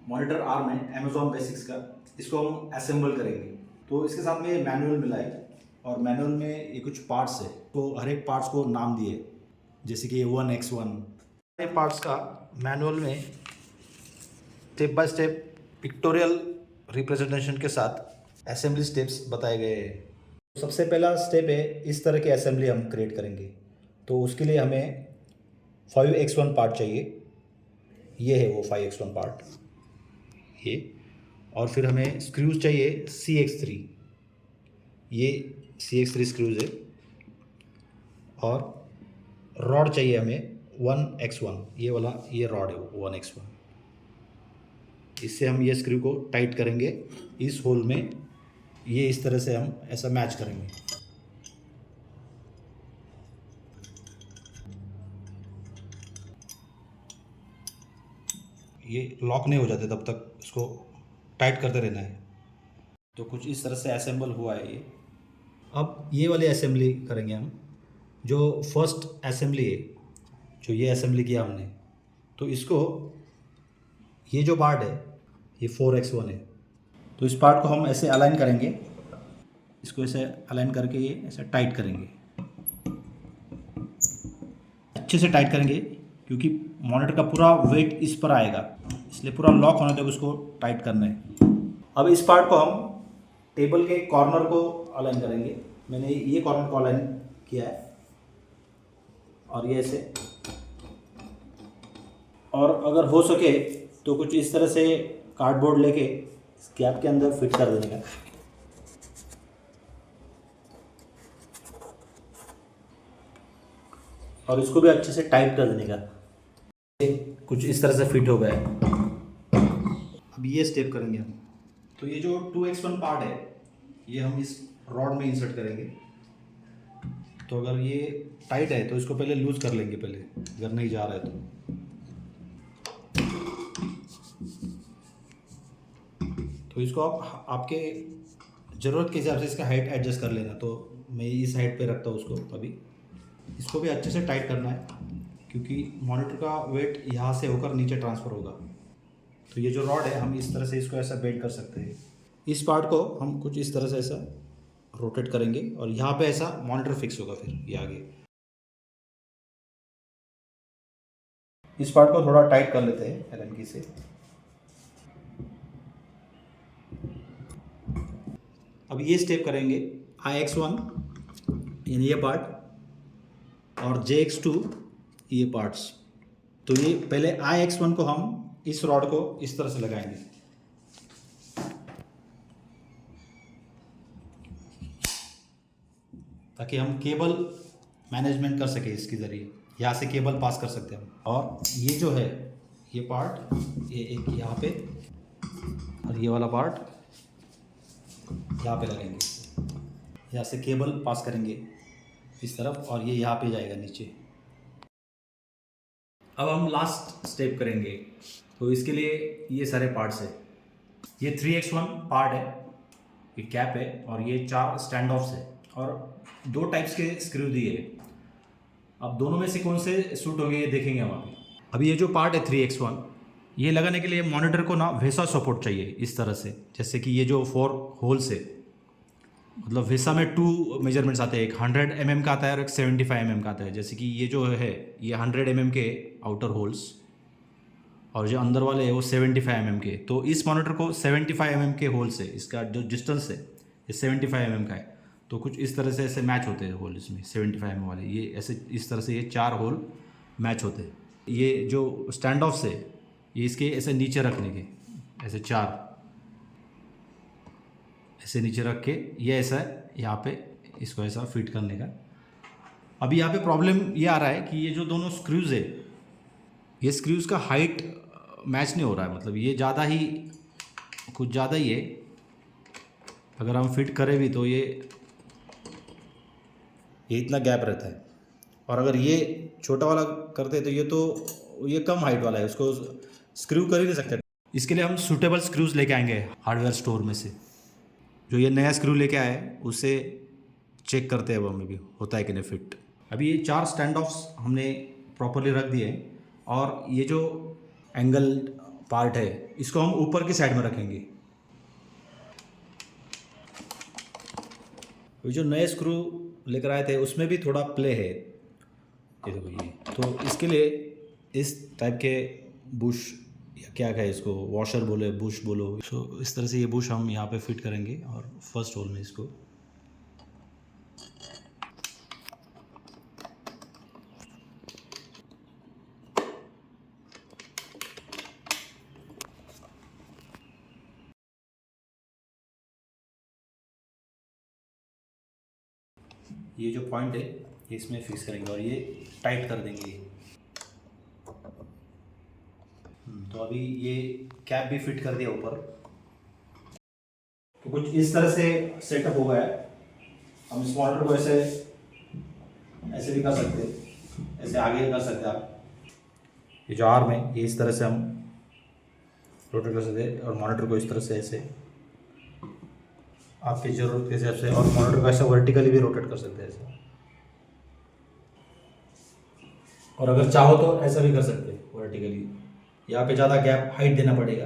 Monitor arm है Amazon basics का, इसको हम असेंबल करेंगे। तो इसके साथ में मैनुअल मिला है और मैनुअल में ये कुछ पार्ट्स है, तो हर एक पार्ट्स को नाम दिए, जैसे कि A1X1। सारे पार्ट्स का मैनुअल में step by step pictorial representation के साथ असेंबली स्टेप्स बताए गए हैं। सबसे पहला स्टेप है, इस तरह की असेंबली हम क्रिएट करेंगे। तो उसके लिए हमें 5X1 पार्ट चाहिए, ये है वो 5X1 पार्ट ये। और फिर हमें स्क्रूज चाहिए CX3, ये CX3 स्क्रूज है। और रॉड चाहिए हमें 1X1, ये वाला ये रॉड है 1X1। इससे हम ये स्क्रू को टाइट करेंगे इस होल में, ये इस तरह से हम ऐसा मैच करेंगे। ये लॉक नहीं हो जाते तब तक इसको टाइट करते रहना है। तो कुछ इस तरह से असेंबल हुआ है ये। अब ये वाली असेंबली करेंगे हम, जो फर्स्ट असेंबली है, जो ये असेंबली किया हमने। तो इसको, ये जो पार्ट है ये 4X1 है, तो इस पार्ट को हम ऐसे अलाइन करेंगे, इसको ऐसे अलाइन करके ये ऐसे टाइट करेंगे, अच्छे से टाइट करेंगे, क्योंकि मॉनिटर का पूरा वेट इस पर आएगा, इसलिए पूरा लॉक होने तक उसको टाइट करना है। अब इस पार्ट को हम टेबल के कॉर्नर को अलाइन करेंगे। मैंने ये कॉर्नर को अलाइन किया है और ये ऐसे, और अगर हो सके तो कुछ इस तरह से कार्डबोर्ड लेके इस गैप के अंदर फिट कर देने का। और इसको भी अच्छे से टाइट कर देने का। कुछ इस तरह से फिट हो गया है। अब ये स्टेप करेंगे हम। तो ये जो 2X1 पार्ट है ये हम इस रॉड में इंसर्ट करेंगे। तो अगर ये टाइट है तो इसको पहले लूज कर लेंगे, पहले अगर नहीं जा रहा है तो इसको आप आपके ज़रूरत के हिसाब से इसका हाइट एडजस्ट कर लेना। तो मैं इस हाइट पे रखता हूँ उसको। अभी इसको भी अच्छे से टाइट करना है, क्योंकि मॉनिटर का वेट यहाँ से होकर नीचे ट्रांसफ़र होगा। तो ये जो रॉड है हम इस तरह से इसको ऐसा बेंड कर सकते हैं। इस पार्ट को हम कुछ इस तरह से ऐसा रोटेट करेंगे और यहाँ पे ऐसा मॉनिटर फिक्स होगा। फिर ये आगे इस पार्ट को थोड़ा टाइट कर लेते हैं एलन की से। अब ये स्टेप करेंगे IX1 यानी ये पार्ट और JX2 ये पार्ट्स। तो ये पहले IX1 को हम इस रॉड को इस तरह से लगाएंगे, ताकि हम केबल मैनेजमेंट कर सके इसके ज़रिए, यहाँ से केबल पास कर सकते हैं हम। और ये जो है ये पार्ट, ये एक यहाँ पे और ये वाला पार्ट यहाँ पे लगेंगे, यहाँ से केबल पास करेंगे इस तरफ और ये यहाँ पे जाएगा नीचे। अब हम लास्ट स्टेप करेंगे। तो इसके लिए ये सारे पार्ट्स है। ये 3X1 पार्ट है, ये कैप है और ये 4 स्टैंड ऑफ्स है और 2 टाइप्स के स्क्रू दिए। अब दोनों में से कौन से सूट होंगे ये देखेंगे हम अभी ये जो पार्ट है 3X1, ये लगाने के लिए मॉनिटर को ना वैसा सपोर्ट चाहिए इस तरह से, जैसे कि ये जो 4 होल्स है, मतलब वैसा में 2 मेजरमेंट्स आते हैं, एक 100 mm का आता है और एक 75 mm का आता है। जैसे कि ये जो है ये 100 mm के आउटर होल्स और जो अंदर वाले है वो 75 mm के। तो इस मॉनिटर को 75 mm के होल्स है, इसका जो डिस्टेंस है ये 75 mm का है। तो कुछ इस तरह से ऐसे मैच होते हैं होल इसमें 75 mm वाले, ये ऐसे इस तरह से ये 4 होल मैच होते हैं। ये जो स्टैंड ऑफ्स है ये इसके ऐसे नीचे रखने के, ऐसे 4 ऐसे नीचे रख के ये ऐसा यहाँ पे इसको ऐसा फिट करने का। अभी यहाँ पे प्रॉब्लम ये आ रहा है कि ये जो दोनों स्क्रूज़ है ये स्क्रूज़ का हाइट मैच नहीं हो रहा है, मतलब ये ज़्यादा ही, कुछ ज़्यादा ही है। अगर हम फिट करें भी तो ये इतना गैप रहता है, और अगर ये छोटा वाला करते तो ये कम हाइट वाला है, उसको स्क्रू कर ही नहीं सकते। इसके लिए हम सूटेबल स्क्रूज़ लेके आएंगे हार्डवेयर स्टोर में से। जो ये नया स्क्रू लेके आए उससे चेक करते हैं अब हमें भी होता है कि नहीं फिट। अभी ये 4 स्टैंड ऑफ्स हमने प्रॉपरली रख दिए हैं और ये जो एंगल पार्ट है इसको हम ऊपर की साइड में रखेंगे। ये जो नए स्क्रू लेकर आए थे उसमें भी थोड़ा प्ले है, ये देखो ये। तो इसके लिए इस टाइप के बुश या क्या कहे इसको, वॉशर बोले बुश बोलो, सो इस तरह से ये बुश हम यहाँ पे फिट करेंगे और फर्स्ट होल में इसको। ये जो पॉइंट है ये इसमें फिक्स करेंगे और ये टाइट कर देंगे। तो अभी ये कैप भी फिट कर दिया ऊपर, तो कुछ इस तरह से सेटअप हो गया है। हम इस मॉनिटर को ऐसे ऐसे भी कर सकते हैं, ऐसे आगे कर सकते हैं आप। ये जो आर्म है ये इस तरह से हम रोटेट कर सकते हैं और मॉनिटर को इस तरह से ऐसे आपकी ज़रूरत के हिसाब से, और मॉनिटर को ऐसे वर्टिकली भी रोटेट कर सकते हैं ऐसे, और अगर चाहो तो ऐसा भी कर सकते हैं वर्टिकली। यहाँ पे ज़्यादा गैप हाइट देना पड़ेगा।